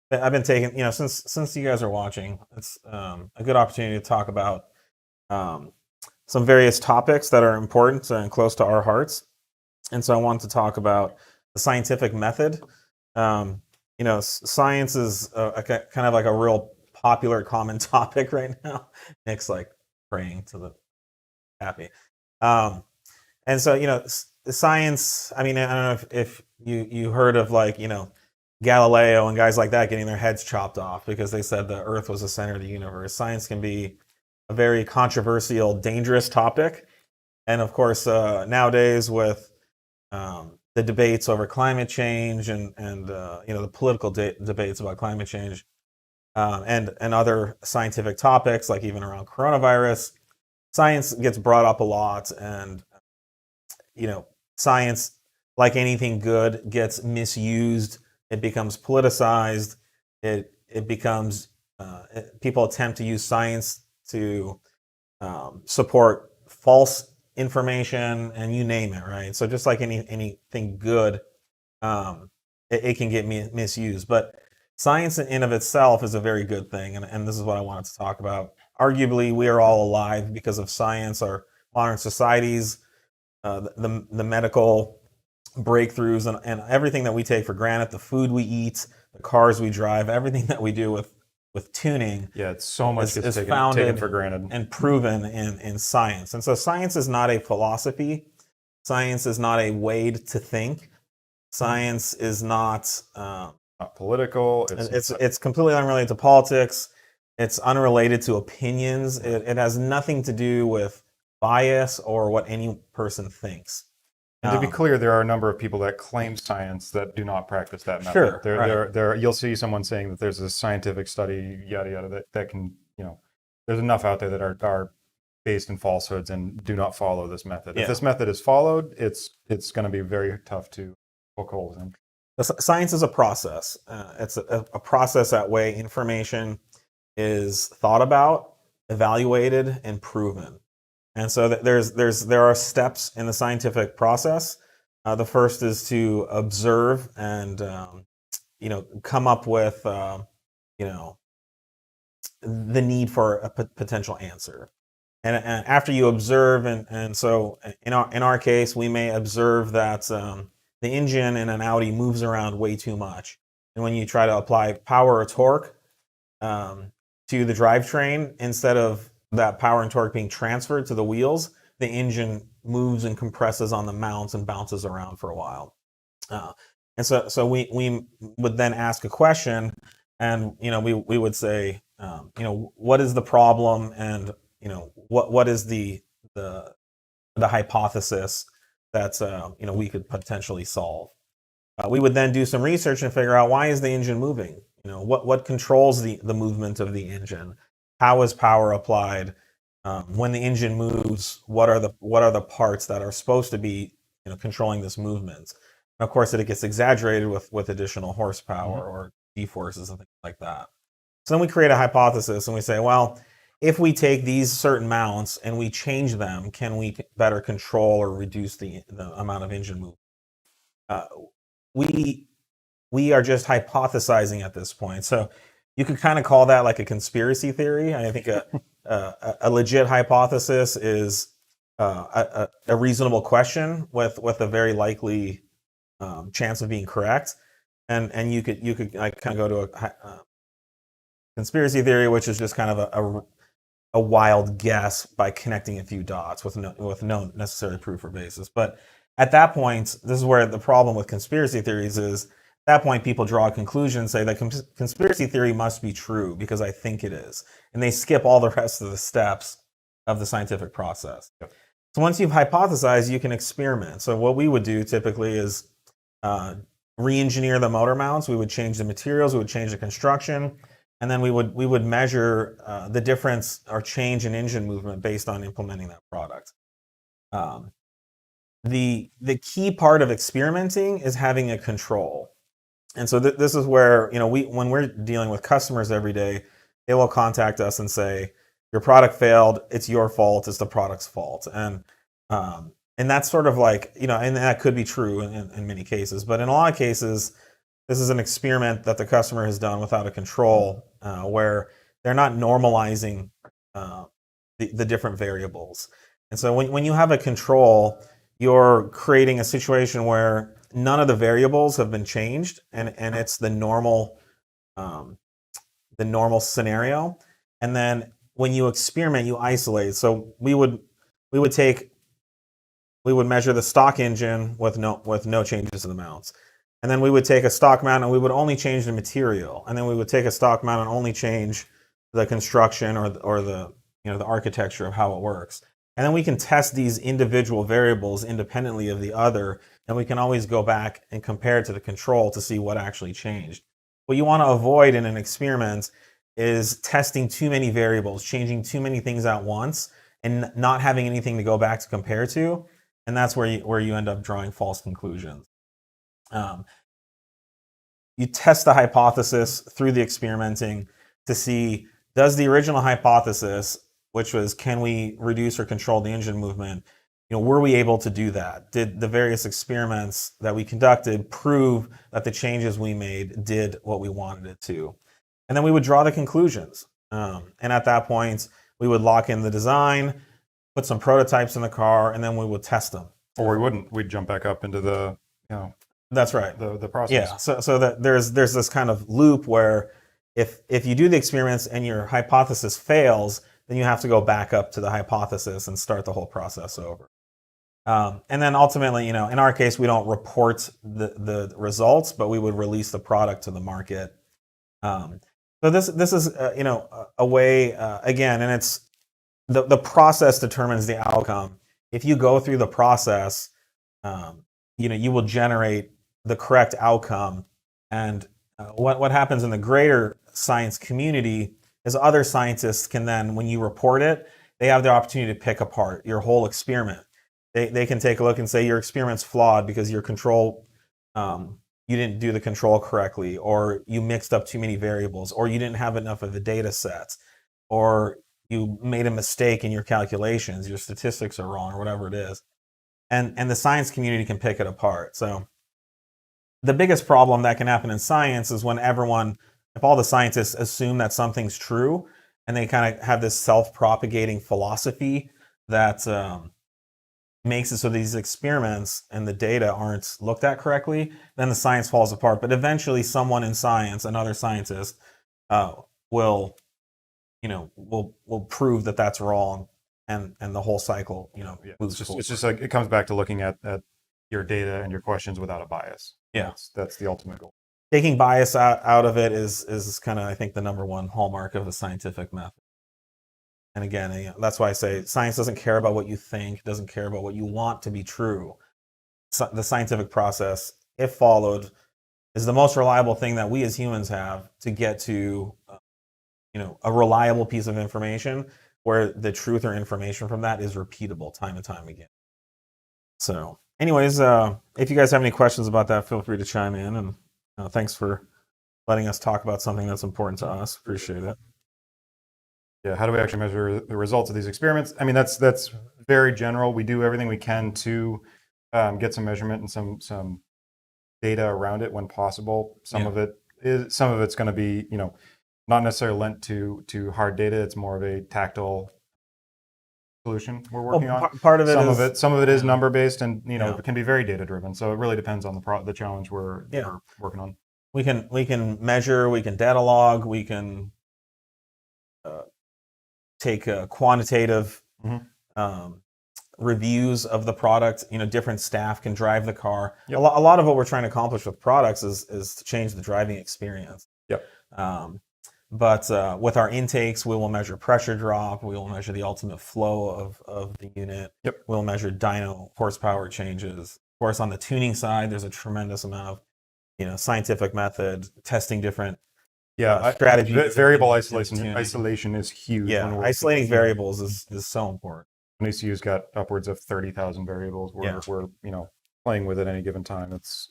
I've been taking, since you guys are watching, it's a good opportunity to talk about um, some various topics that are important and close to our hearts. And so I want to talk about the scientific method. Science is kind of like a real popular, common topic right now. Nick's like praying to the happy. Um, and so, science, I mean, I don't know if you heard of like, Galileo and guys like that getting their heads chopped off because they said the Earth was the center of the universe. Science can be a very controversial, dangerous topic. And of course, nowadays with the debates over climate change and the political debates about climate change and other scientific topics, like even around coronavirus, science gets brought up a lot. And science, like anything good, gets misused. It becomes politicized. It becomes people attempt to use science to support false information, and you name it, right? So just like anything good, it can get misused. But science in and of itself is a very good thing, and this is what I wanted to talk about. Arguably, we are all alive because of science. Our modern societies, the medical breakthroughs, and everything that we take for granted, the food we eat, the cars we drive, everything that we do with tuning, Yeah, it's so much is taken founded for granted. and proven in science. And so science is not a philosophy. Science is not a way to think. Science is not Not political. it's completely unrelated to politics. It's unrelated to opinions. It has nothing to do with bias or what any person thinks. And to be clear, there are a number of people that claim science that do not practice that method. Sure, There, you'll see someone saying that there's a scientific study, yada yada, that can, there's enough out there that are based in falsehoods and do not follow this method. Yeah. If this method is followed, it's going to be very tough to poke holes in. Science is a process. It's a process that way information is thought about, evaluated, and proven. And so there are steps in the scientific process. The first is to observe and come up with the need for a potential answer. And after you observe, and so in our case, we may observe that the engine in an Audi moves around way too much. And when you try to apply power or torque to the drivetrain, instead of that power and torque being transferred to the wheels, the engine moves and compresses on the mounts and bounces around for a while. And so we would then ask a question, and we would say, what is the problem, and what is the hypothesis that we could potentially solve. We would then do some research and figure out, why is the engine moving? What controls the movement of the engine? How is power applied? When the engine moves, what are the parts that are supposed to be controlling this movement? And of course, it gets exaggerated with additional horsepower or G-forces and things like that. So then we create a hypothesis and we say, well, if we take these certain mounts and we change them, can we better control or reduce the amount of engine movement? We are just hypothesizing at this point. So you could kind of call that like a conspiracy theory. I think a legit hypothesis is a reasonable question with a very likely chance of being correct. And you could like kind of go to a conspiracy theory, which is just kind of a wild guess by connecting a few dots with no necessary proof or basis. But at that point, this is where the problem with conspiracy theories is. At that point, people draw a conclusion and say that conspiracy theory must be true because I think it is. And they skip all the rest of the steps of the scientific process. Yep. So once you've hypothesized, you can experiment. So what we would do typically is re-engineer the motor mounts. We would change the materials, we would change the construction, and then we would measure the difference or change in engine movement based on implementing that product. The key part of experimenting is having a control. And so this is where, when we're dealing with customers every day, they will contact us and say, your product failed, it's your fault, it's the product's fault. And that's sort of like, and that could be true in many cases, but in a lot of cases, this is an experiment that the customer has done without a control, where they're not normalizing the different variables. And so when you have a control, you're creating a situation where none of the variables have been changed, and it's the normal scenario. And then when you experiment, you isolate. So we would measure the stock engine with no changes to the mounts. And then we would take a stock mount and we would only change the material. And then we would take a stock mount and only change the construction or the the architecture of how it works. And then we can test these individual variables independently of the other, and we can always go back and compare it to the control to see what actually changed. What you want to avoid in an experiment is testing too many variables, changing too many things at once, and not having anything to go back to compare to. And that's where you end up drawing false conclusions. You test the hypothesis through the experimenting to see, does the original hypothesis, which was can we reduce or control the engine movement, were we able to do that? Did the various experiments that we conducted prove that the changes we made did what we wanted it to? And then we would draw the conclusions. And at that point, we would lock in the design, put some prototypes in the car, and then we would test them. Or we wouldn't. We'd jump back up into the, that's right. The process. Yeah. So that there's this kind of loop where if you do the experiments and your hypothesis fails, then you have to go back up to the hypothesis and start the whole process over. And then ultimately, in our case, we don't report the results, but we would release the product to the market. So this is a way again, and it's the process determines the outcome. If you go through the process, you will generate the correct outcome. And what happens in the greater science community is other scientists can then, when you report it, they have the opportunity to pick apart your whole experiment. They can take a look and say your experiment's flawed because your control, you didn't do the control correctly, or you mixed up too many variables, or you didn't have enough of the data sets, or you made a mistake in your calculations, your statistics are wrong, or whatever it is. And the science community can pick it apart. So the biggest problem that can happen in science is when if all the scientists assume that something's true, and they kind of have this self-propagating philosophy that makes it so these experiments and the data aren't looked at correctly, then the science falls apart. But eventually someone in science, another scientist, will prove that that's wrong, and the whole cycle, moves forward. It's just like it comes back to looking at your data and your questions without a bias. Yeah, that's the ultimate goal. Taking bias out of it is kind of, I think, the number one hallmark of the scientific method. And again, that's why I say science doesn't care about what you think, doesn't care about what you want to be true. So the scientific process, if followed, is the most reliable thing that we as humans have to get to a reliable piece of information where the truth or information from that is repeatable time and time again. So anyways, if you guys have any questions about that, feel free to chime in. And thanks for letting us talk about something that's important to us. Appreciate it. Yeah, how do we actually measure the results of these experiments? I mean, that's very general. We do everything we can to get some measurement and some data around it when possible. Some of it's going to be not necessarily lent to hard data. It's more of a tactile solution we're working on. Part of it some of it is number based, and it can be very data driven. So it really depends on the challenge we're working on. We can measure, we can data log, we can take quantitative reviews of the product. Different staff can drive the car. Yep. A lot of what we're trying to accomplish with products is to change the driving experience. Yep. But with our intakes, we will measure pressure drop. We will measure the ultimate flow of the unit. Yep. We'll measure dyno horsepower changes. Of course, on the tuning side, there's a tremendous amount of scientific method, testing different strategies. Variable isolation is huge. Yeah, isolating variables is so important. An ECU's got upwards of 30,000 variables. We're playing with at any given time. It's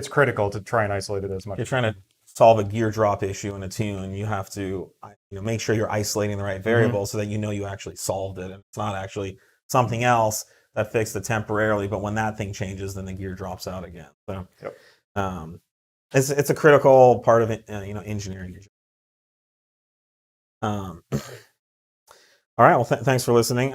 critical to try and isolate it as much. You're trying to solve a gear drop issue in a tune. You have to make sure you're isolating the right variables so that you actually solved it, and it's not actually something else that fixed it temporarily. But when that thing changes, then the gear drops out again. So, it's a critical part of it, engineering. All right. Well, thanks for listening.